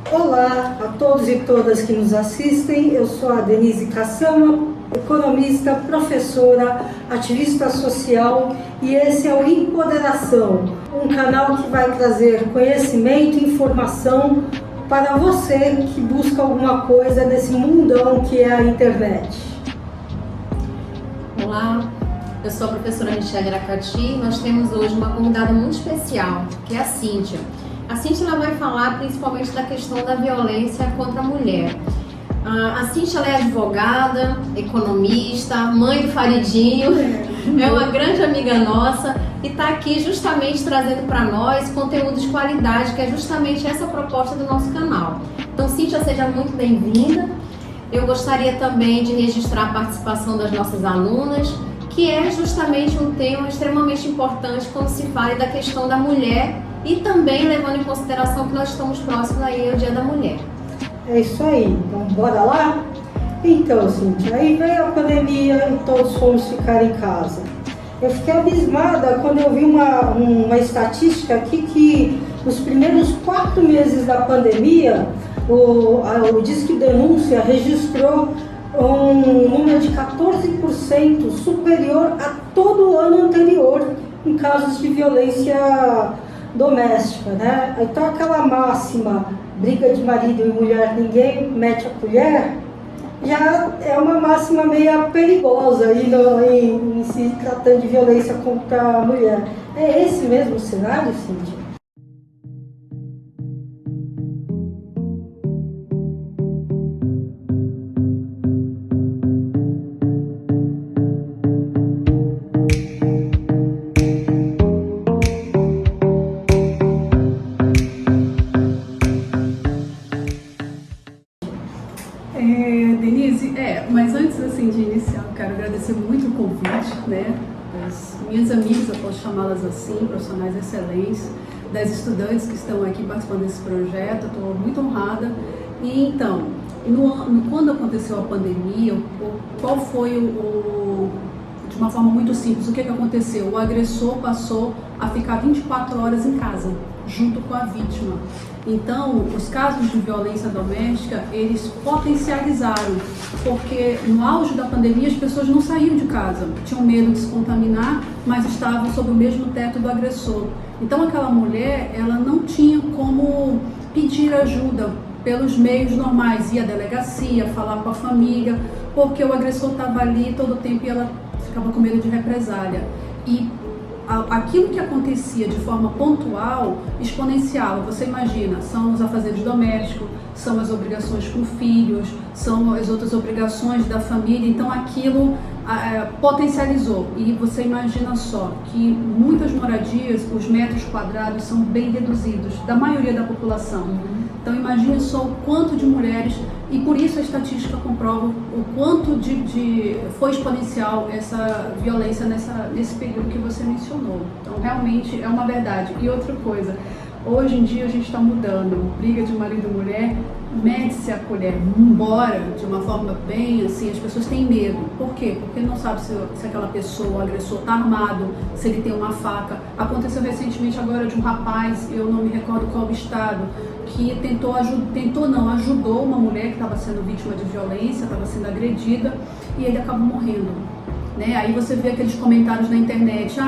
Olá a todos e todas que nos assistem, eu sou a Denise Cassama, economista, professora, ativista social e esse é o Empoderação, um canal que vai trazer conhecimento e informação para você que busca alguma coisa nesse mundão que é a internet. Olá, eu sou a professora Michele Aracati e nós temos hoje uma convidada muito especial, que é a Cíntia. A Cíntia ela vai falar principalmente da questão da violência contra a mulher. A Cíntia ela é advogada, economista, mãe do Faridinho, é uma grande amiga nossa e está aqui justamente trazendo para nós conteúdo de qualidade, que é justamente essa proposta do nosso canal. Então, Cíntia, seja muito bem-vinda. Eu gostaria também de registrar a participação das nossas alunas, que é justamente um tema extremamente importante quando se fala da questão da mulher e também levando em consideração que nós estamos próximos aí ao Dia da Mulher. É isso aí, então bora lá? Então, Cíntia, aí veio a pandemia e todos fomos ficar em casa. Eu fiquei abismada quando eu vi uma estatística aqui que nos primeiros 4 meses da pandemia, o Disque Denúncia registrou um número de 14% superior a todo o ano anterior em casos de violência doméstica, né? Então aquela máxima, briga de marido e mulher, ninguém mete a colher, já é uma máxima meio perigosa aí em se tratando de violência contra a mulher. É esse mesmo o cenário, Cíntia? Denise, mas antes assim de iniciar, eu quero agradecer muito o convite, né? Das minhas amigas, eu posso chamá-las assim, profissionais excelentes, das estudantes que estão aqui participando desse projeto, eu estou muito honrada. E então, quando aconteceu a pandemia, qual foi de uma forma muito simples, o que aconteceu? O agressor passou a ficar 24 horas em casa, junto com a vítima. Então, os casos de violência doméstica, eles potencializaram, porque no auge da pandemia as pessoas não saíam de casa, tinham medo de se contaminar, mas estavam sob o mesmo teto do agressor. Então, aquela mulher, ela não tinha como pedir ajuda pelos meios normais, ir à delegacia, falar com a família, porque o agressor estava ali todo o tempo e ela ficava com medo de represália. E aquilo que acontecia de forma pontual, exponencial, você imagina, são os afazeres domésticos, são as obrigações com filhos, são as outras obrigações da família, então aquilo potencializou. E você imagina só que muitas moradias, os metros quadrados são bem reduzidos, da maioria da população. Então imagine só o quanto de mulheres, e por isso a estatística comprova o quanto foi exponencial essa violência nesse período que você mencionou. Então realmente é uma verdade. E outra coisa, hoje em dia a gente está mudando, briga de marido e mulher, mete-se a colher, embora de uma forma bem assim, as pessoas têm medo. Por quê? Porque não sabe se aquela pessoa, o agressor, está armado, se ele tem uma faca. Aconteceu recentemente agora de um rapaz, eu não me recordo qual o estado, que ajudou uma mulher que estava sendo vítima de violência, estava sendo agredida, e ele acabou morrendo. Né? Aí você vê aqueles comentários na internet,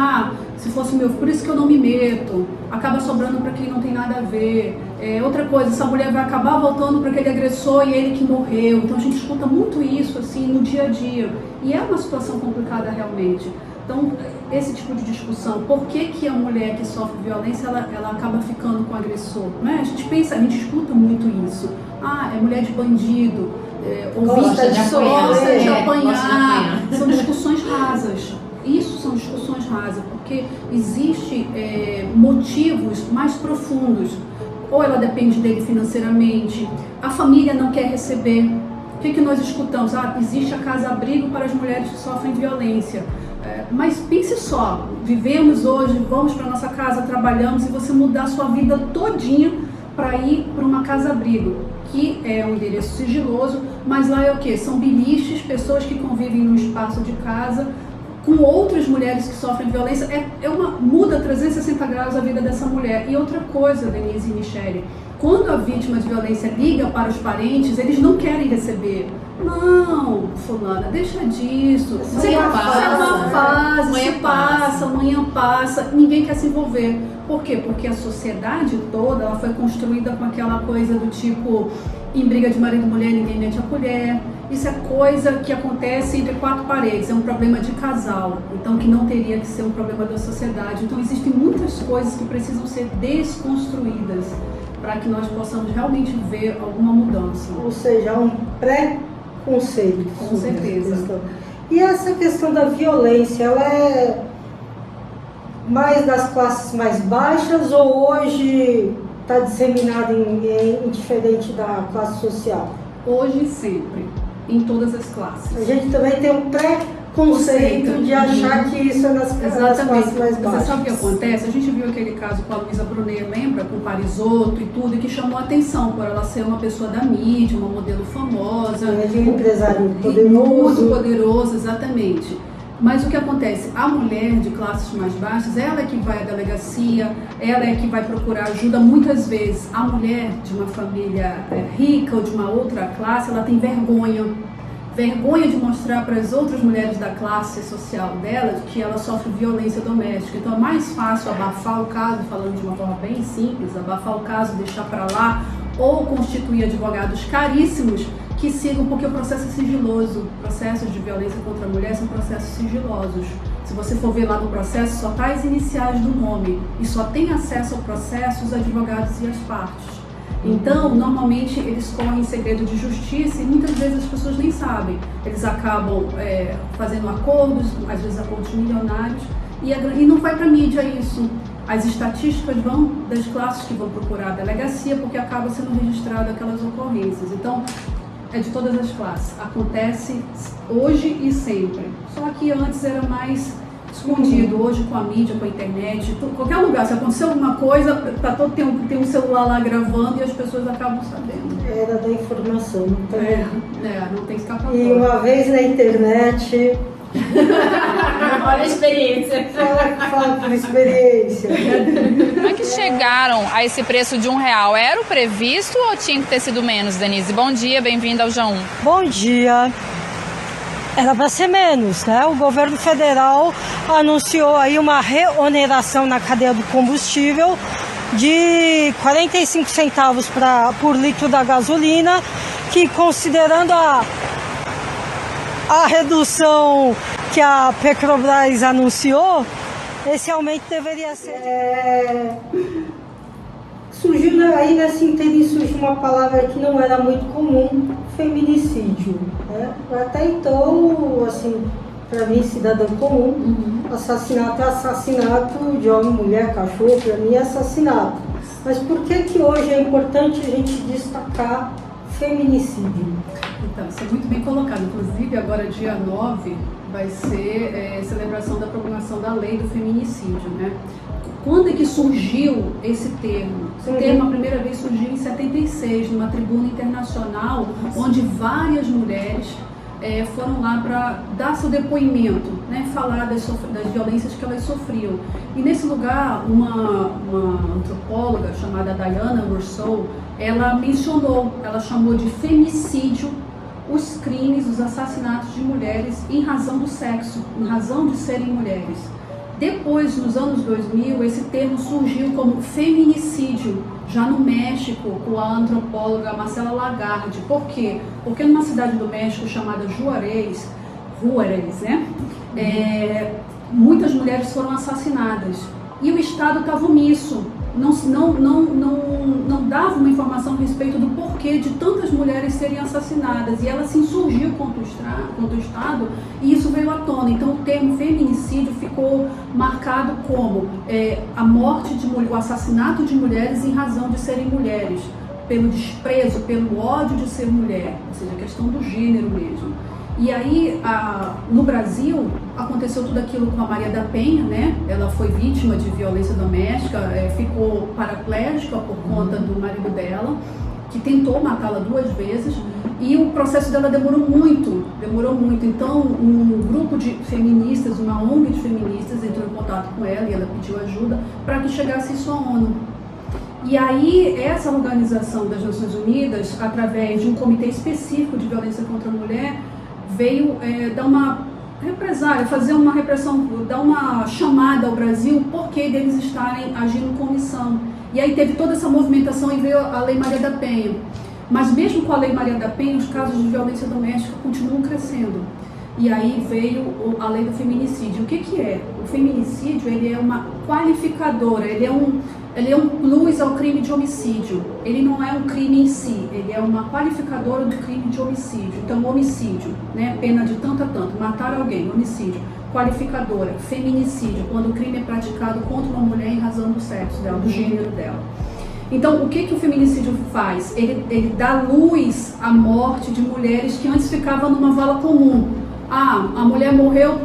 se fosse meu, por isso que eu não me meto, acaba sobrando para quem não tem nada a ver. Outra coisa, essa mulher vai acabar voltando para aquele agressor e ele que morreu. Então a gente escuta muito isso assim no dia a dia, e é uma situação complicada realmente. Então, esse tipo de discussão, por que a mulher que sofre violência, ela acaba ficando com o agressor? Né? A gente escuta muito isso. É mulher de bandido, gosta de apanhar. São discussões rasas. Isso são discussões rasas, porque existem motivos mais profundos. Ou ela depende dele financeiramente, a família não quer receber. O que nós escutamos? Existe a casa-abrigo para as mulheres que sofrem violência. Mas pense só, vivemos hoje, vamos para nossa casa, trabalhamos, e você mudar a sua vida todinha para ir para uma casa-abrigo, que é um endereço sigiloso, mas lá é o quê? São biliches, pessoas que convivem no espaço de casa, com outras mulheres que sofrem violência, muda 360 graus a vida dessa mulher. E outra coisa, Denise e Michele, quando a vítima de violência liga para os parentes, eles não querem receber. Não, fulana, deixa disso. Amanhã É uma fase, amanhã passa, ninguém quer se envolver. Por quê? Porque a sociedade toda ela foi construída com aquela coisa do tipo, em briga de marido e mulher, ninguém mete a colher. Isso é coisa que acontece entre quatro paredes, é um problema de casal, então que não teria que ser um problema da sociedade. Então existem muitas coisas que precisam ser desconstruídas para que nós possamos realmente ver alguma mudança. Ou seja, um pré-conceito. Com certeza. E essa questão da violência, ela é mais das classes mais baixas ou hoje está disseminada em diferente da classe social? Hoje e sempre, em todas as classes. A gente também tem um pré-conceito de achar que isso é nas classes mais baixas. Você sabe o que acontece? A gente viu aquele caso com a Luísa Brunet, lembra? Com o Parisotto e tudo, que chamou a atenção por ela ser uma pessoa da mídia, uma modelo famosa. De um empresário poderoso. Muito poderoso, exatamente. Mas o que acontece? A mulher de classes mais baixas, ela é que vai à delegacia, ela é que vai procurar ajuda. Muitas vezes, a mulher de uma família rica ou de uma outra classe, ela tem vergonha de mostrar para as outras mulheres da classe social dela que ela sofre violência doméstica. Então é mais fácil abafar o caso, falando de uma forma bem simples, abafar o caso, deixar para lá, ou constituir advogados caríssimos que sigam, porque o processo é sigiloso. Processos de violência contra a mulher são processos sigilosos. Se você for ver lá no processo, só está as iniciais do nome e só tem acesso ao processo os advogados e as partes. Então, normalmente, eles correm em segredo de justiça e muitas vezes as pessoas nem sabem. Eles acabam fazendo acordos, às vezes acordos milionários, e não vai para a mídia isso. As estatísticas vão das classes que vão procurar a delegacia, porque acaba sendo registrado aquelas ocorrências. Então, é de todas as classes. Acontece hoje e sempre. Só que antes era mais escondido. Hoje com a mídia, com a internet, qualquer lugar, se acontecer alguma coisa, tem um celular lá gravando e as pessoas acabam sabendo. Era da informação, não tem. Não tem escapatória. E uma vez na internet. Olha a experiência. Fala por experiência. Como é que chegaram a esse preço de R$1? Era o previsto ou tinha que ter sido menos, Denise? Bom dia, bem-vinda ao J1. Bom dia. Era para ser menos, né? O governo federal anunciou aí uma reoneração na cadeia do combustível de 45 centavos por litro da gasolina, que considerando a redução que a Petrobras anunciou, esse aumento deveria ser... Surgiu aí nesse interim, surgiu uma palavra que não era muito comum, feminicídio. Né? Até então, assim, para mim, cidadão comum, assassinato é assassinato de homem, mulher, cachorro, para mim é assassinato. Mas por que hoje é importante a gente destacar feminicídio? Então, isso é muito bem colocado. Inclusive, agora, dia 9, vai ser celebração da promulgação da lei do feminicídio, né? Quando é que surgiu esse termo? Esse termo, a primeira vez, surgiu em 76, numa tribuna internacional, onde várias mulheres foram lá para dar seu depoimento, né? Falar das violências que elas sofriam. E nesse lugar, uma antropóloga chamada Diana Rousseau, ela mencionou, ela chamou de femicídio os crimes, os assassinatos de mulheres em razão do sexo, em razão de serem mulheres. Depois, nos anos 2000, esse termo surgiu como feminicídio, já no México, com a antropóloga Marcela Lagarde. Por quê? Porque numa cidade do México chamada Juárez, né? Muitas mulheres foram assassinadas. E o Estado estava omisso, não dava uma informação a respeito do porquê de tantas mulheres serem assassinadas. E ela se insurgiu contra o Estado e isso veio à tona. Então o termo feminicídio ficou marcado como a morte o assassinato de mulheres em razão de serem mulheres, pelo desprezo, pelo ódio de ser mulher, ou seja, a questão do gênero mesmo. E aí, no Brasil, aconteceu tudo aquilo com a Maria da Penha, né? Ela foi vítima de violência doméstica, ficou paraplégica por conta do marido dela, que tentou matá-la 2 vezes. E o processo dela demorou muito. Então, um grupo de feministas, uma ONG de feministas entrou em contato com ela e ela pediu ajuda para que chegasse isso à ONU. E aí, essa organização das Nações Unidas, através de um comitê específico de violência contra a mulher, veio dar uma represália, fazer uma repressão, dar uma chamada ao Brasil porque deles estarem agindo com omissão. E aí teve toda essa movimentação e veio a Lei Maria da Penha. Mas mesmo com a Lei Maria da Penha, os casos de violência doméstica continuam crescendo. E aí veio a Lei do Feminicídio. O que é? O feminicídio, ele é uma qualificadora, ele é um plus ao crime de homicídio. Ele não é um crime em si, ele é uma qualificadora do crime de homicídio. Então, homicídio, né? Pena de tanto a tanto, matar alguém, homicídio. Qualificadora, feminicídio, quando o crime é praticado contra uma mulher em razão do sexo dela, do gênero dela. Então, o que o feminicídio faz? Ele dá luz à morte de mulheres que antes ficavam numa vala comum. Ah, a mulher morreu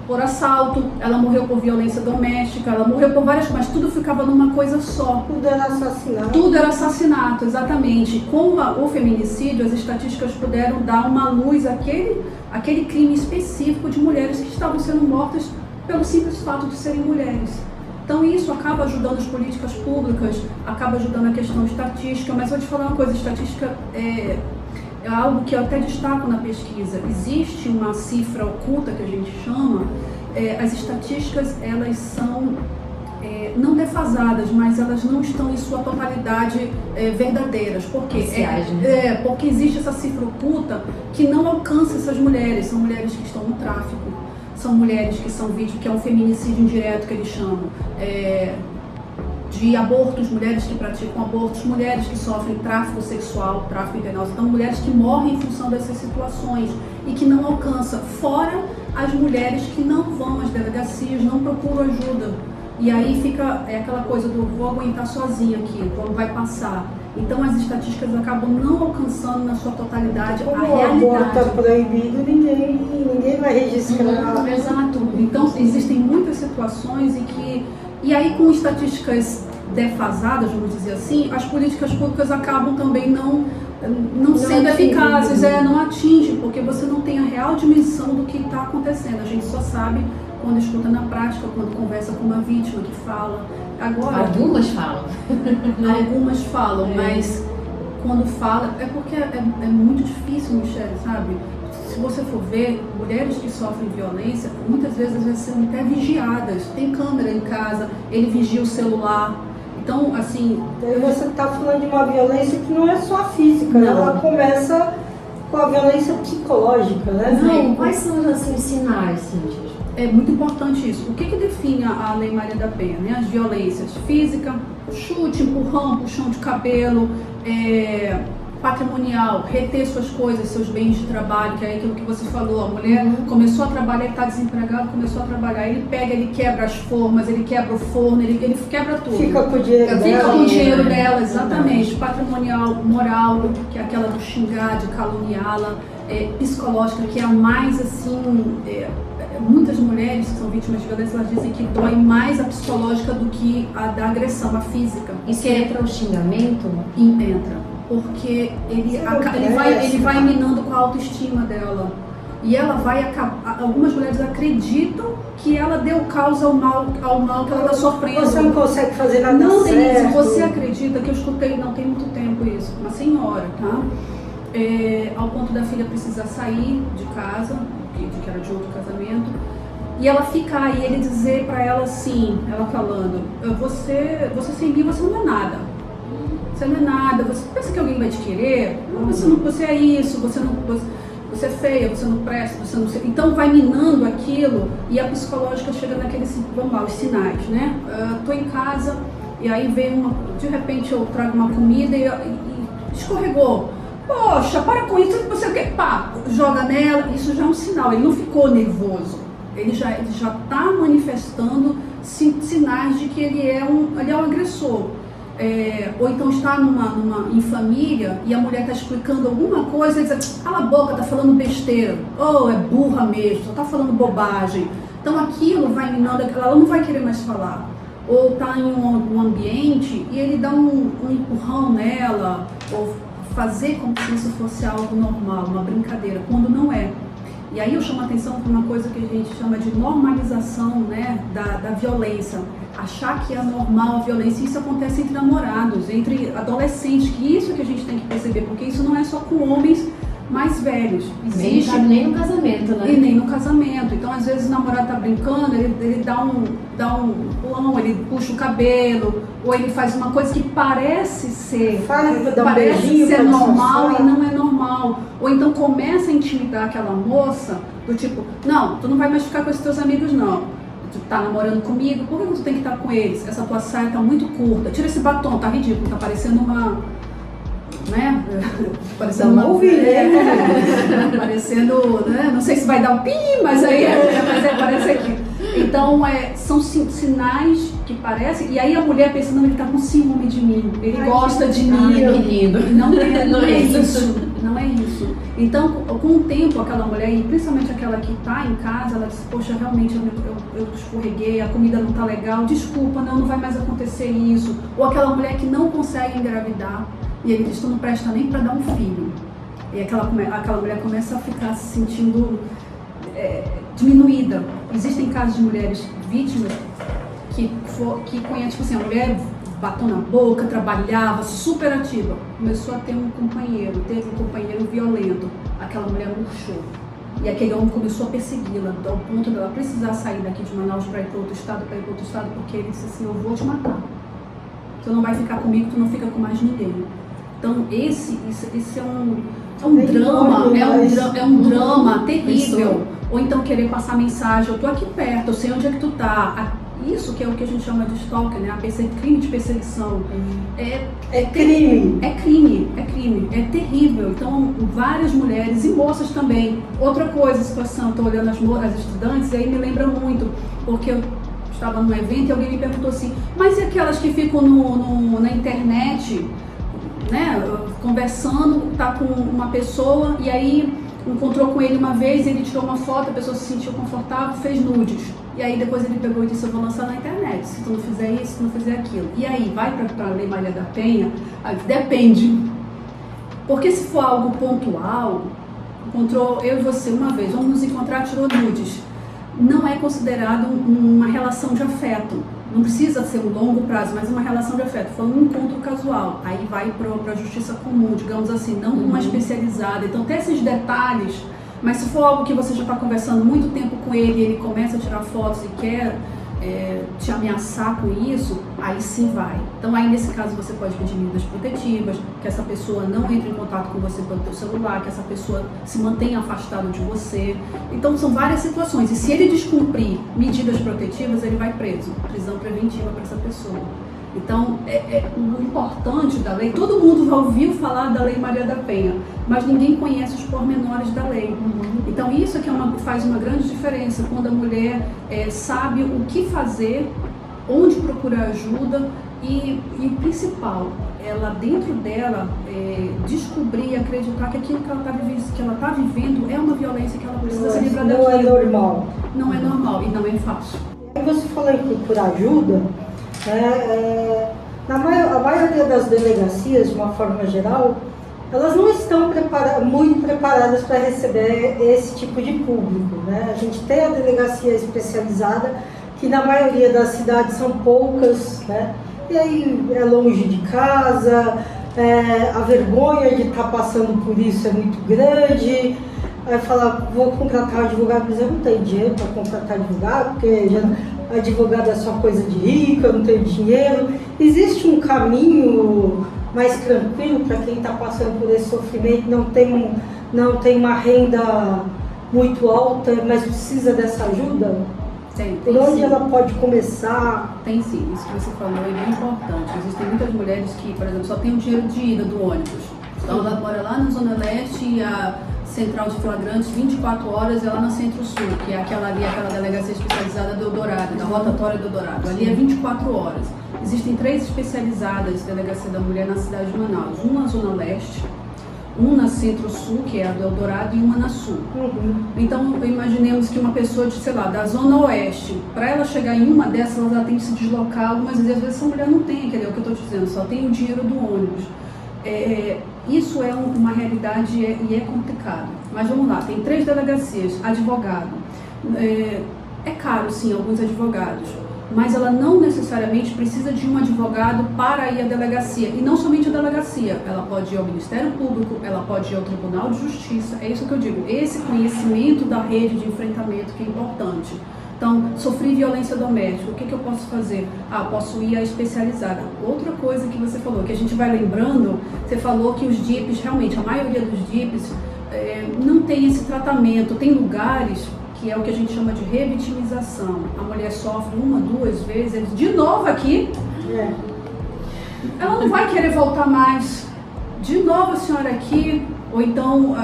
por assalto, ela morreu por violência doméstica, ela morreu por várias coisas, mas tudo ficava numa coisa só. Tudo era assassinato. Tudo era assassinato, exatamente. Com o feminicídio, as estatísticas puderam dar uma luz àquele crime específico de mulheres que estavam sendo mortas pelo simples fato de serem mulheres. Então isso acaba ajudando as políticas públicas, acaba ajudando a questão estatística, mas vou te falar uma coisa, estatística é algo que eu até destaco na pesquisa. Existe uma cifra oculta que a gente chama, as estatísticas elas são não defasadas, mas elas não estão em sua totalidade verdadeiras. Por quê? Porque existe essa cifra oculta que não alcança essas mulheres, são mulheres que estão no tráfico, são mulheres que são vítimas, que é um feminicídio indireto que eles chamam, de abortos, mulheres que praticam abortos, mulheres que sofrem tráfico sexual, tráfico intenoso, então mulheres que morrem em função dessas situações e que não alcançam, fora as mulheres que não vão às delegacias, não procuram ajuda. E aí fica aquela coisa do vou aguentar sozinha aqui, quando vai passar. Então as estatísticas acabam não alcançando na sua totalidade a realidade. Como o aborto é proibido, ninguém vai registrar. Exato. Então existem muitas situações e aí com estatísticas defasadas, vamos dizer assim, as políticas públicas acabam também não sendo eficazes, não atingem, porque você não tem a real dimensão do que está acontecendo. A gente só sabe quando escuta na prática, quando conversa com uma vítima que fala. Agora, algumas falam. Algumas falam, mas quando fala, é porque é muito difícil, Michele, sabe? Se você for ver, mulheres que sofrem violência, muitas vezes elas são até vigiadas. Tem câmera em casa, ele vigia o celular. Então, assim... Você está falando de uma violência que não é só física, não. Ela começa com a violência psicológica, né? Não, quais são assim, os sinais, Cíntia? É muito importante isso. O que define a Lei Maria da Penha? Né? As violências física, chute, empurrão, puxão de cabelo, patrimonial, reter suas coisas, seus bens de trabalho, que é aquilo que você falou, a mulher começou a trabalhar, está desempregado, começou a trabalhar, ele pega, ele quebra as formas, ele quebra o forno, ele quebra tudo. Fica com o dinheiro dela. Fica com o dinheiro dela, exatamente. Patrimonial, moral, que é aquela do xingar, de caluniá-la, psicológica, que é a mais assim... muitas mulheres que são vítimas de violência, elas dizem que dói mais a psicológica do que a da agressão, a física. Isso entra o xingamento? Entra. Porque ele vai minando com a autoestima dela. E ela vai acabar. Algumas mulheres acreditam que ela deu causa ao mal que ela está sofrendo. Você não consegue fazer nada não, certo. Denise, você acredita que eu escutei, não tem muito tempo isso, uma senhora, tá? Ao ponto da filha precisar sair de casa, que era de outro casamento, e ela ficar, e ele dizer pra ela assim, ela falando, você sem mim, você não é nada. Você não é nada, você pensa que alguém vai te querer? Você é isso, você é feia, você não presta, você não... Então vai minando aquilo e a psicológica chega naqueles, vamos lá, os sinais, né? Tô em casa e aí vem de repente eu trago uma comida e escorregou. Poxa, para com isso, você quer? Pá, joga nela, isso já é um sinal, ele não ficou nervoso. Ele já está manifestando sinais de que ele é um agressor. Ou então está em família e a mulher está explicando alguma coisa e diz, cala a boca, está falando besteira, ou é burra mesmo, só está falando bobagem. Então aquilo vai minando, ela não vai querer mais falar. Ou está em um ambiente e ele dá um empurrão nela, ou fazer como se isso fosse algo normal, uma brincadeira, quando não é. E aí eu chamo a atenção para uma coisa que a gente chama de normalização, né, da violência. Achar que é normal a violência, e isso acontece entre namorados, entre adolescentes, que isso que a gente tem que perceber, porque isso não é só com homens mais velhos. Existe nem no casamento, né? E nem no casamento. Então, às vezes o namorado tá brincando, ele dá um pulão, ele puxa o cabelo, ou ele faz uma coisa que parece ser normal e não é normal. Ou então começa a intimidar aquela moça, do tipo, não, tu não vai mais ficar com esses teus amigos, não. Tu tá namorando comigo, por que tu tem que estar com eles? Essa tua saia tá muito curta. Tira esse batom, tá ridículo, tá parecendo uma... né? Parecendo uma... parecendo, né? Não sei se vai dar um pi, mas parece aqui. Então, são sinais que parecem, e aí a mulher pensa, não, ele tá com ciúme de mim, ele gosta de mim. Que lindo. Não é isso. Não é isso. Então, com o tempo, aquela mulher, e principalmente aquela que está em casa, ela diz, poxa, realmente eu escorreguei, a comida não está legal, desculpa, não vai mais acontecer isso. Ou aquela mulher que não consegue engravidar, e ele diz, tu não presta nem para dar um filho. E aquela mulher começa a ficar se sentindo diminuída. Existem casos de mulheres vítimas que conhecem, tipo assim, a mulher batom na boca, trabalhava, super ativa. Começou a ter um companheiro, teve um companheiro violento. Aquela mulher murchou. E aquele homem começou a persegui-la, ao ponto dela precisar sair daqui de Manaus para ir para outro estado, porque ele disse assim, eu vou te matar. Tu não vai ficar comigo, tu não fica com mais ninguém. Então esse é um drama terrível. Ou então querer passar mensagem, eu tô aqui perto, eu sei onde é que tu tá. Isso que é o que a gente chama de stalker, né? Crime de perseguição. É crime. É terrível. Então, várias mulheres e moças também. Outra coisa, situação, estou olhando as estudantes, e aí me lembra muito, porque eu estava num evento e alguém me perguntou assim, mas e aquelas que ficam na internet, né? Conversando, tá com uma pessoa, e aí encontrou com ele uma vez, ele tirou uma foto, a pessoa se sentiu confortável, fez nudes. E aí depois ele pegou e disse, eu vou lançar na internet, se tu não fizer isso, se tu não fizer aquilo. E aí, vai para a Lei Maria da Penha? Depende. Porque se for algo pontual, encontrou eu e você uma vez, vamos nos encontrar, tirou nudes, não é considerado uma relação de afeto. Não precisa ser um longo prazo, mas uma relação de afeto. Foi um encontro casual. Aí vai para a justiça comum, digamos assim, não uma especializada. Então tem esses detalhes, mas se for algo que você já está conversando muito tempo com ele, e ele começa a tirar fotos e quer te ameaçar com isso, aí sim vai. Então aí nesse caso você pode pedir medidas protetivas, que essa pessoa não entre em contato com você pelo teu celular, que essa pessoa se mantenha afastado de você. Então são várias situações, e se ele descumprir medidas protetivas, ele vai preso, prisão preventiva para essa pessoa. Então, o importante da lei, todo mundo já ouviu falar da Lei Maria da Penha, mas ninguém conhece os pormenores da lei. Então, isso é que faz uma grande diferença, quando a mulher sabe o que fazer, onde procurar ajuda e principal, ela dentro dela descobrir e acreditar que aquilo que ela está vivendo é uma violência que ela precisa se livrar daquilo. Não é normal. Não é normal e não é fácil. Aí você falou em procurar ajuda. A maioria das delegacias, de uma forma geral, elas não estão muito preparadas para receber esse tipo de público, né? A gente tem a delegacia especializada, que na maioria das cidades são poucas, né? E aí é longe de casa, a vergonha de estar passando por isso é muito grande. Aí falar, vou contratar advogado, mas eu não tenho dinheiro para contratar advogado, porque advogado é só coisa de rico, eu não tenho dinheiro. Existe um caminho mais tranquilo para quem está passando por esse sofrimento, não tem uma renda muito alta, mas precisa dessa ajuda? Tem por onde sim. Ela pode começar? Tem sim, isso que você falou é bem importante. Existem muitas mulheres que, por exemplo, só tem o dinheiro de ida do ônibus. Então ela mora lá na Zona Leste e a central de flagrantes 24 horas é lá na Centro-Sul, que é aquela delegacia especializada do Eldorado, da rotatória do Eldorado. Ali é 24 horas. Existem 3 especializadas de delegacia da mulher na cidade de Manaus. Uma na Zona Leste, uma na Centro-Sul, que é a do Eldorado, e uma na Sul. Então, imaginemos que uma pessoa da Zona Oeste, para ela chegar em uma dessas, ela tem que se deslocar algumas vezes. Às vezes essa mulher não tem, é o que eu estou dizendo, só tem o dinheiro do ônibus. Isso é uma realidade e é complicado. Mas vamos lá, tem 3 delegacias, advogado. É caro, sim, alguns advogados, mas ela não necessariamente precisa de um advogado para ir à delegacia. E não somente à delegacia, ela pode ir ao Ministério Público, ela pode ir ao Tribunal de Justiça. É isso que eu digo, esse conhecimento da rede de enfrentamento que é importante. Então, sofri violência doméstica, o que eu posso fazer? Posso ir à especializada. Outra coisa que você falou, que a gente vai lembrando, você falou que os DIPs, realmente, a maioria dos DIPs não tem esse tratamento. Tem lugares que é o que a gente chama de revitimização. A mulher sofre 1, 2 vezes, de novo aqui, ela não vai querer voltar mais. De novo a senhora aqui, ou então...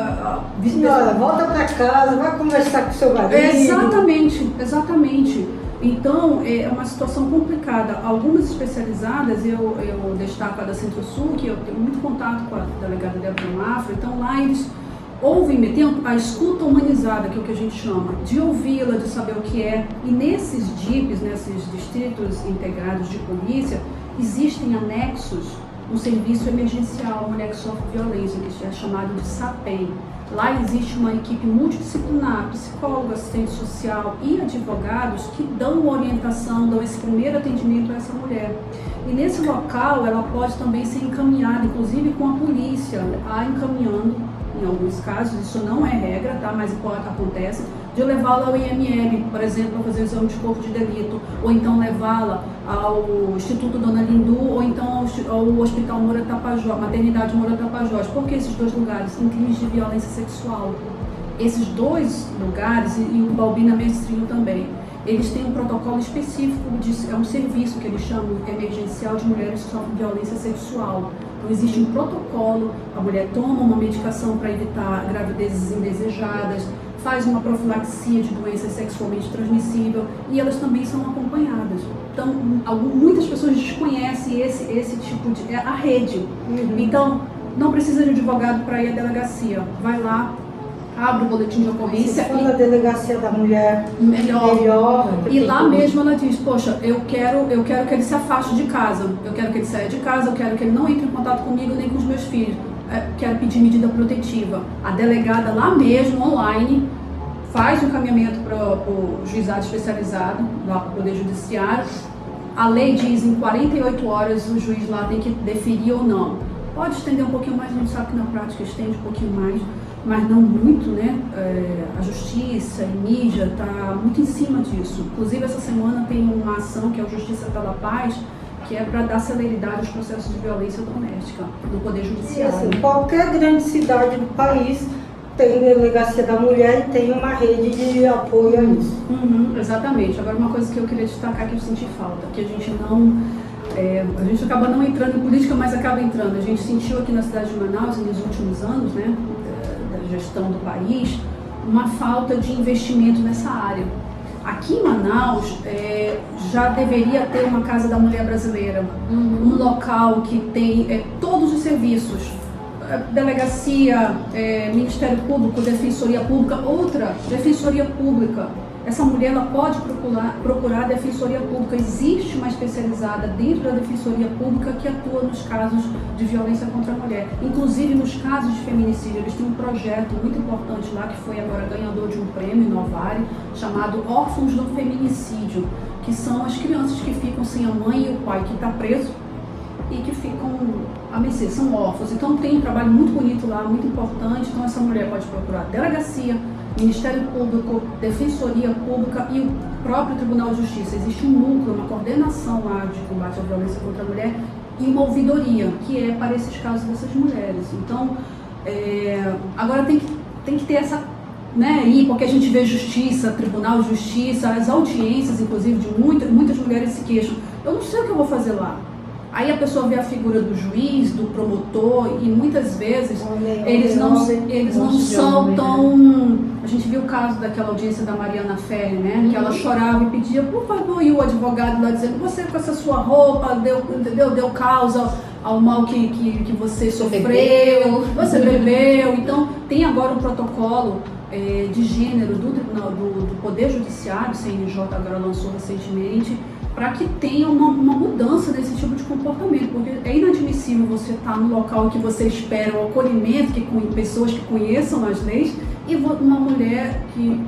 senhora, volta para casa, vai conversar com seu marido. Exatamente. Então, é uma situação complicada. Algumas especializadas, eu destaco a da Centro-Sul, que eu tenho muito contato com a delegada Débora Mafra, então lá eles ouvem, tem a escuta humanizada, que é o que a gente chama, de ouvi-la, de saber o que é. E nesses DIPs, nesses distritos integrados de polícia, existem anexos, um serviço emergencial, mulher que sofre violência, que é chamado de SAPEM. Lá existe uma equipe multidisciplinar, psicólogo, assistente social e advogados que dão orientação, dão esse primeiro atendimento a essa mulher. E nesse local ela pode também ser encaminhada, inclusive com a polícia, encaminhando, em alguns casos, isso não é regra, tá? Mas acontece, de levá-la ao IML, por exemplo, para fazer o exame de corpo de delito, ou então levá-la ao Instituto Dona Lindu, ou então ao Hospital Moura Tapajós, Maternidade Moura Tapajós. Por que esses 2 lugares? Em crimes de violência sexual. Esses 2 lugares, e o Balbina Mestrinho também, eles têm um protocolo específico, é um serviço que eles chamam emergencial de mulheres que sofrem violência sexual. Então existe um protocolo, a mulher toma uma medicação para evitar gravidezes indesejadas, faz uma profilaxia de doenças sexualmente transmissíveis e elas também são acompanhadas. Então, muitas pessoas desconhecem esse tipo de... a rede. Então, não precisa de advogado para ir à delegacia. Vai lá, abre o boletim de ocorrência. Se for na delegacia da mulher, melhor. E lá mesmo ela diz, poxa, eu quero que ele se afaste de casa, eu quero que ele saia de casa, eu quero que ele não entre em contato comigo nem com os meus filhos, quero pedir medida protetiva. A delegada lá mesmo, online, faz o encaminhamento para o juizado especializado, lá para o Poder Judiciário. A lei diz em 48 horas o juiz lá tem que deferir ou não. Pode estender um pouquinho mais, a gente sabe que na prática estende um pouquinho mais, mas não muito, né? A justiça e mídia está muito em cima disso. Inclusive, essa semana tem uma ação que é o Justiça pela Paz, que é para dar celeridade aos processos de violência doméstica no Poder Judiciário. Assim, qualquer grande cidade do país tem delegacia da mulher e tem uma rede de apoio a isso. Exatamente. Agora, uma coisa que eu queria destacar que eu senti falta, que a gente não... a gente acaba não entrando em política, mas acaba entrando. A gente sentiu aqui na cidade de Manaus, nos últimos anos, né, da gestão do país, uma falta de investimento nessa área. Aqui em Manaus, já deveria ter uma Casa da Mulher Brasileira, um local que tem todos os serviços, delegacia, Ministério Público, Defensoria Pública, outra, Defensoria Pública. Essa mulher ela pode procurar a Defensoria Pública. Existe uma especializada dentro da Defensoria Pública que atua nos casos de violência contra a mulher. Inclusive nos casos de feminicídio, eles têm um projeto muito importante lá, que foi agora ganhador de um prêmio em Novare, chamado Órfãos do Feminicídio, que são as crianças que ficam sem a mãe e o pai que está preso e que ficam a mercê, são órfãos. Então tem um trabalho muito bonito lá, muito importante. Então essa mulher pode procurar delegacia, Ministério Público, Defensoria Pública e o próprio Tribunal de Justiça. Existe um núcleo, uma coordenação lá de combate à violência contra a mulher e uma ouvidoria, que é para esses casos dessas mulheres. Então, agora tem que ter essa... porque a gente vê justiça, Tribunal de Justiça, as audiências, inclusive, de muitas mulheres se queixam. Eu não sei o que eu vou fazer lá. Aí a pessoa vê a figura do juiz, do promotor, e muitas vezes eles não são tão... A gente viu o caso daquela audiência da Mariana Ferri, né? Que ela chorava e pedia, por favor, e o advogado lá dizendo, você com essa sua roupa deu causa ao mal que você sofreu, você bebeu. Então, tem agora um protocolo de gênero do Tribunal do Poder Judiciário, o CNJ agora lançou recentemente, para que tenha uma mudança nesse tipo de comportamento, porque é inadmissível você estar no local em que você espera o acolhimento, pessoas que conheçam as leis, e uma mulher que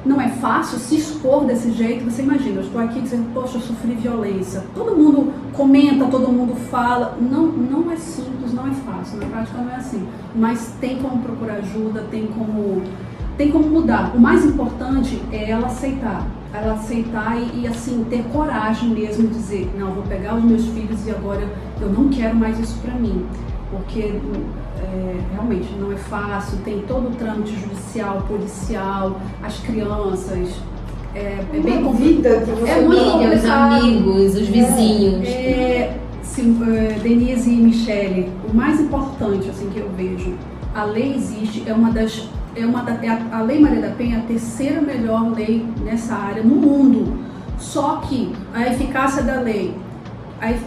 não é fácil se expor desse jeito. Você imagina, eu estou aqui dizendo, poxa, eu sofri violência, todo mundo comenta, todo mundo fala, não é simples, não é fácil, na prática não é assim, mas tem como procurar ajuda, tem como mudar. O mais importante é ela aceitar e assim, ter coragem mesmo de dizer, não, eu vou pegar os meus filhos e agora eu não quero mais isso para mim, porque realmente não é fácil, tem todo o trâmite judicial, policial, as crianças, bem vida que você os amigos, os vizinhos. Denise e Michele, o mais importante assim que eu vejo, a lei existe, a Lei Maria da Penha é a terceira melhor lei nessa área no mundo. Só que a eficácia da lei,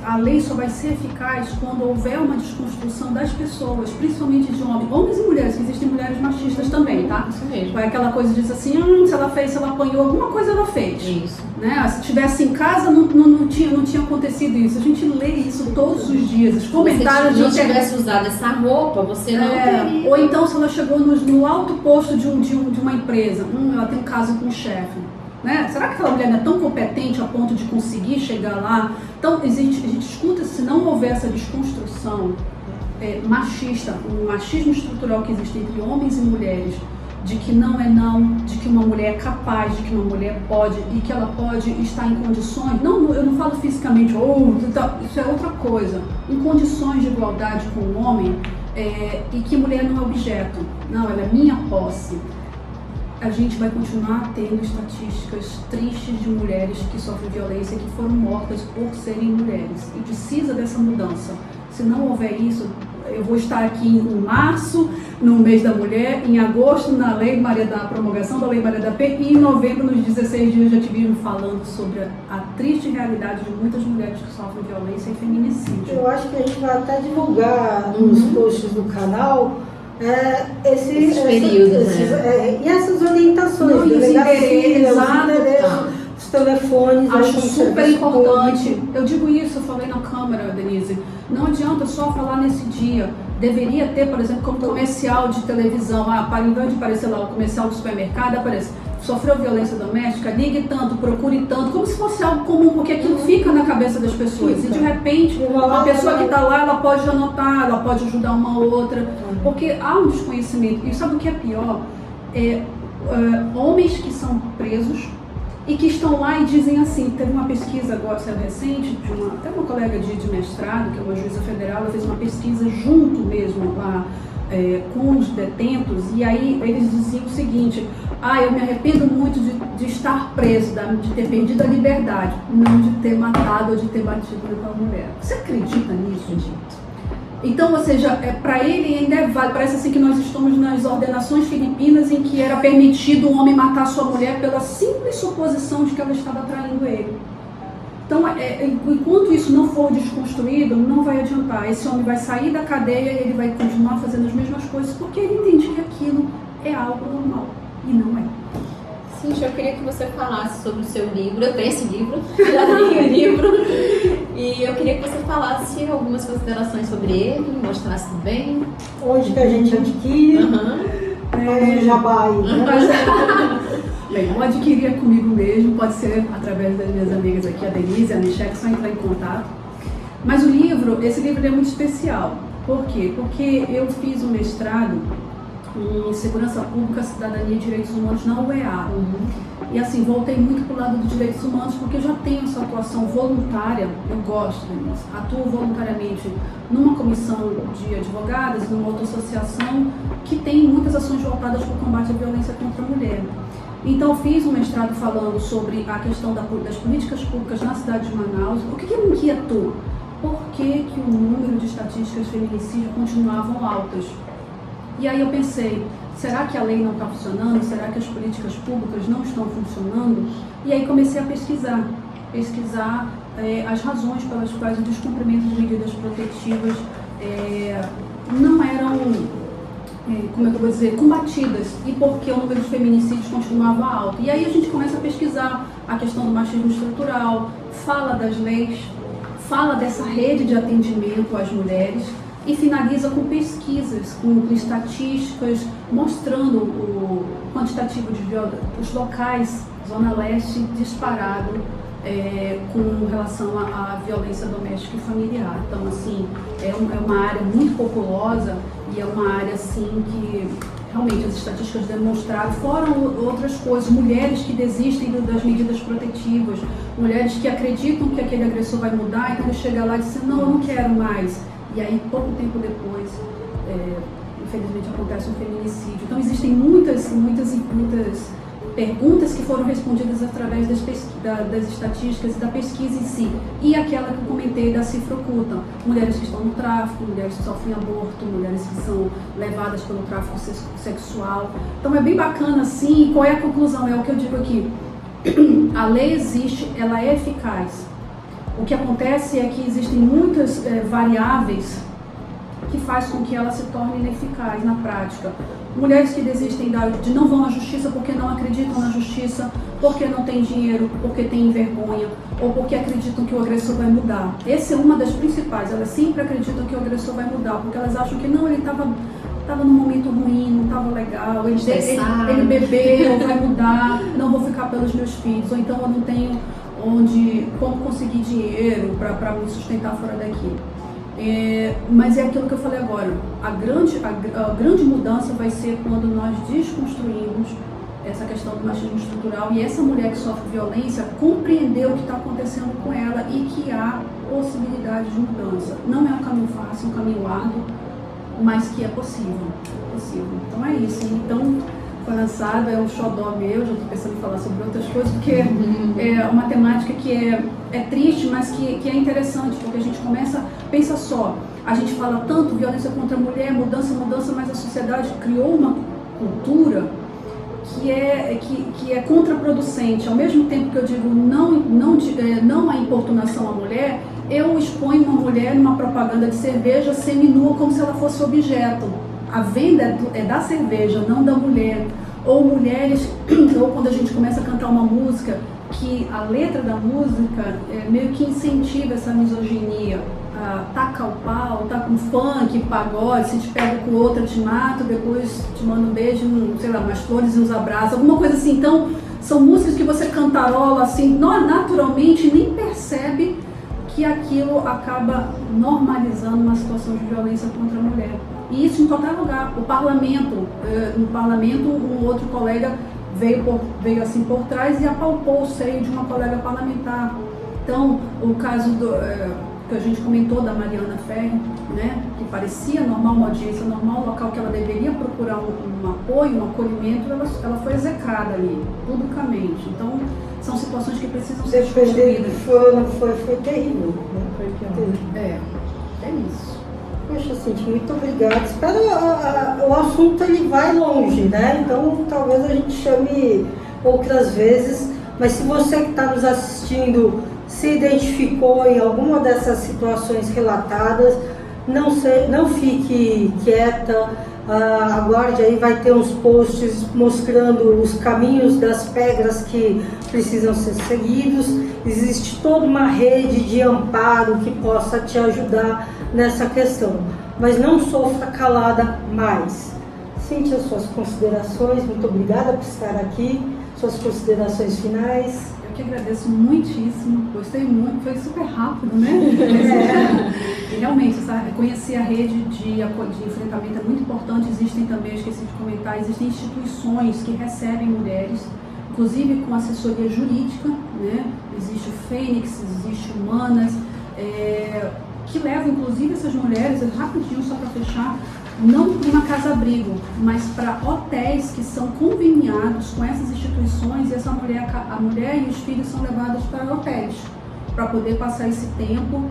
a lei só vai ser eficaz quando houver uma desconstrução das pessoas, principalmente de homens e mulheres, que existem mulheres machistas também, tá? Isso mesmo. Vai aquela coisa de dizer assim, se ela apanhou, alguma coisa ela fez. Isso. Né? Se tivesse em casa, não tinha acontecido isso. A gente lê isso todos os dias, os comentários Se de você não tivesse usado essa roupa, você não teria. Ou então, se ela chegou no alto posto de uma empresa, ela tem um caso com o chefe. Né? Será que aquela mulher não é tão competente a ponto de conseguir chegar lá? Então, a gente escuta, se não houver essa desconstrução machista, o machismo estrutural que existe entre homens e mulheres, de que não é não, de que uma mulher é capaz, de que uma mulher pode e que ela pode estar em condições, eu não falo fisicamente, isso é outra coisa, em condições de igualdade com o homem, e que mulher não é objeto, não, ela é minha posse. A gente vai continuar tendo estatísticas tristes de mulheres que sofrem violência e que foram mortas por serem mulheres. E precisa dessa mudança. Se não houver isso, eu vou estar aqui em março, no mês da mulher, em agosto, na promulgação da Lei Maria da Penha, e em novembro, nos 16 dias, já tivemos falando sobre a triste realidade de muitas mulheres que sofrem violência e feminicídio. Eu acho que a gente vai até divulgar nos posts do canal esses períodos, e essas orientações, os telefones. Acho super importante. Eu digo isso, eu falei na Câmara, Denise. Não adianta só falar nesse dia. Deveria ter, por exemplo, como comercial de televisão, para em vez de aparecer lá o comercial do supermercado, aparece: sofreu violência doméstica, ligue tanto, procure tanto, como se fosse algo comum, porque aquilo fica na cabeça das pessoas. E de repente, uma pessoa que está lá, ela pode anotar, ela pode ajudar uma outra, porque há um desconhecimento. E sabe o que é pior? Homens que são presos e que estão lá e dizem assim, teve uma pesquisa agora, saiu recente, até uma colega de mestrado, que é uma juíza federal, ela fez uma pesquisa junto mesmo lá, com os detentos, e aí eles diziam o seguinte: eu me arrependo muito de estar preso, de ter perdido a liberdade, não de ter matado ou de ter batido naquela mulher. Você acredita nisso, gente? Então, ou seja, para ele ainda é válido. Parece assim que nós estamos nas ordenações filipinas em que era permitido um homem matar sua mulher pela simples suposição de que ela estava traindo ele. Então, enquanto isso não for desconstruído, não vai adiantar. Esse homem vai sair da cadeia e ele vai continuar fazendo as mesmas coisas porque ele entende que aquilo é algo normal. E não é. Cíntia, eu queria que você falasse sobre o seu livro. Eu tenho esse livro, já li o livro. E eu queria que você falasse algumas considerações sobre ele, mostrasse bem. Onde que a gente adquire, jabá aí, né? Bem, eu adquiria comigo mesmo, pode ser através das minhas amigas aqui, a Denise, a Michelle, que só entrar em contato. Mas esse livro é muito especial. Por quê? Porque eu fiz um mestrado em Segurança Pública, Cidadania e Direitos Humanos na UEA. E assim, voltei muito para o lado dos direitos humanos porque eu já tenho essa atuação voluntária, eu gosto disso, atuo voluntariamente numa comissão de advogadas, numa outra associação que tem muitas ações voltadas para o combate à violência contra a mulher. Então, fiz um mestrado falando sobre a questão das políticas públicas na cidade de Manaus. O que me inquietou? Por que o número de estatísticas de feminicídio continuavam altas? E aí eu pensei, será que a lei não está funcionando? Será que as políticas públicas não estão funcionando? E aí comecei a pesquisar as razões pelas quais o descumprimento de medidas protetivas não eram como é que eu vou dizer, combatidas, e porque o número de feminicídios continuava alto. E aí a gente começa a pesquisar a questão do machismo estrutural, fala das leis, fala dessa rede de atendimento às mulheres e finaliza com pesquisas, com estatísticas, mostrando o quantitativo de violência, os locais, Zona Leste disparado com relação à violência doméstica e familiar. Então, assim, é uma área muito populosa e é uma área, assim, que realmente as estatísticas demonstraram, fora outras coisas, mulheres que desistem das medidas protetivas, mulheres que acreditam que aquele agressor vai mudar, então ele chega lá e diz, não, eu não quero mais. E aí, pouco tempo depois, infelizmente, acontece um feminicídio. Então, existem muitas perguntas que foram respondidas através das estatísticas e da pesquisa em si. E aquela que eu comentei da cifra oculta. Mulheres que estão no tráfico, mulheres que sofrem aborto, mulheres que são levadas pelo tráfico sexual. Então, é bem bacana, assim. E qual é a conclusão? É o que eu digo aqui. A lei existe, ela é eficaz. O que acontece é que existem muitas variáveis que faz com que ela se torne ineficaz na prática. Mulheres que desistem de não vão à justiça porque não acreditam na justiça, porque não têm dinheiro, porque têm vergonha, ou porque acreditam que o agressor vai mudar. Essa é uma das principais, elas sempre acreditam que o agressor vai mudar, porque elas acham que não, ele estava num momento ruim, não estava legal, ele bebeu, vai mudar, não vou ficar pelos meus filhos, ou então eu não tenho como conseguir dinheiro para me sustentar fora daqui. Mas é aquilo que eu falei agora, a grande mudança vai ser quando nós desconstruímos essa questão do machismo estrutural e essa mulher que sofre violência compreender o que está acontecendo com ela e que há possibilidade de mudança. Não é um caminho fácil, um caminho árduo, mas que é possível. Então é isso. Então, foi lançado, é um xodó meu, já estou pensando em falar sobre outras coisas, porque é uma temática que é triste, mas que é interessante, porque a gente pensa só, a gente fala tanto violência contra a mulher, mudança, mas a sociedade criou uma cultura que é contraproducente. Ao mesmo tempo que eu digo não à importunação à mulher, eu exponho uma mulher numa propaganda de cerveja seminua como se ela fosse objeto. A venda é da cerveja, não da mulher. Ou mulheres, ou quando a gente começa a cantar uma música, que a letra da música meio que incentiva essa misoginia. Taca o pau, tá com funk, pagode, se te pego com outra te mato, depois te mando um beijo, sei lá, umas flores e uns abraços, alguma coisa assim. Então, são músicas que você cantarola assim, naturalmente nem percebe que aquilo acaba normalizando uma situação de violência contra a mulher. E isso em qualquer lugar. No parlamento, um outro colega veio assim por trás e apalpou o seio de uma colega parlamentar. Então, o caso que a gente comentou da Mariana Ferri, né, que parecia normal, uma audiência normal, um local que ela deveria procurar um apoio, um acolhimento, ela foi execrada ali, publicamente. Então, são situações que precisam ser discutidas. Foi terrível, né? Foi pior. É isso. Poxa, Cíntia, muito obrigada. Espero o assunto ele vai longe, né? Então talvez a gente chame outras vezes. Mas se você que está nos assistindo se identificou em alguma dessas situações relatadas, não fique quieta. Aguarde aí, vai ter uns posts mostrando os caminhos das pedras que precisam ser seguidos. Existe toda uma rede de amparo que possa te ajudar nessa questão, mas não sofra calada mais. Cíntia, suas considerações, muito obrigada por estar aqui, suas considerações finais. Eu que agradeço muitíssimo, gostei muito, foi super rápido, né? E realmente, conhecer a rede de enfrentamento é muito importante. Existem também, eu esqueci de comentar, existem instituições que recebem mulheres, inclusive com assessoria jurídica, né? Existe o Fênix, existe o Humanas, que levam inclusive essas mulheres, rapidinho só para fechar, não para uma casa-abrigo, mas para hotéis que são conveniados com essas instituições, e a mulher e os filhos são levados para hotéis, para poder passar esse tempo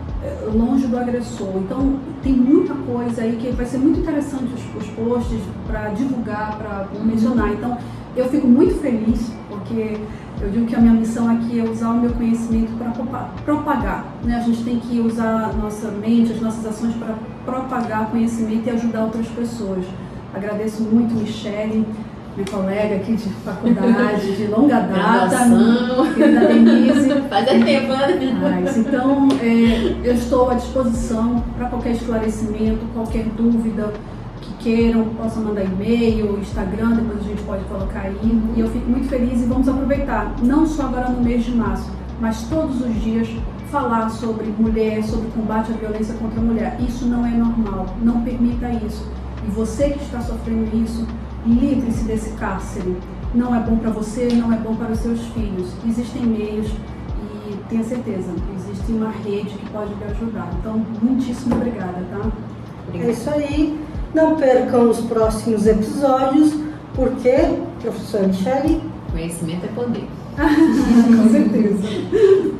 longe do agressor. Então, tem muita coisa aí que vai ser muito interessante os posts para divulgar, para mencionar. Então, eu fico muito feliz, porque eu digo que a minha missão aqui é usar o meu conhecimento para propagar, né? A gente tem que usar a nossa mente, as nossas ações para propagar conhecimento e ajudar outras pessoas. Agradeço muito Michele, minha colega aqui de faculdade, de longa data, Graduação. querida Denise. Faz tempo, né? Mas, então, eu estou à disposição para qualquer esclarecimento, qualquer dúvida que queiram, possam mandar e-mail, Instagram, depois a gente pode colocar aí. E eu fico muito feliz e vamos aproveitar, não só agora no mês de março, mas todos os dias, falar sobre mulher, sobre combate à violência contra a mulher. Isso não é normal, não permita isso. E você que está sofrendo isso, livre-se desse cárcere. Não é bom para você, não é bom para os seus filhos. Existem meios e tenha certeza, existe uma rede que pode lhe ajudar. Então, muitíssimo obrigada, tá? É isso aí. Não percam os próximos episódios, porque, professora Michele, Conhecimento é poder. Com certeza.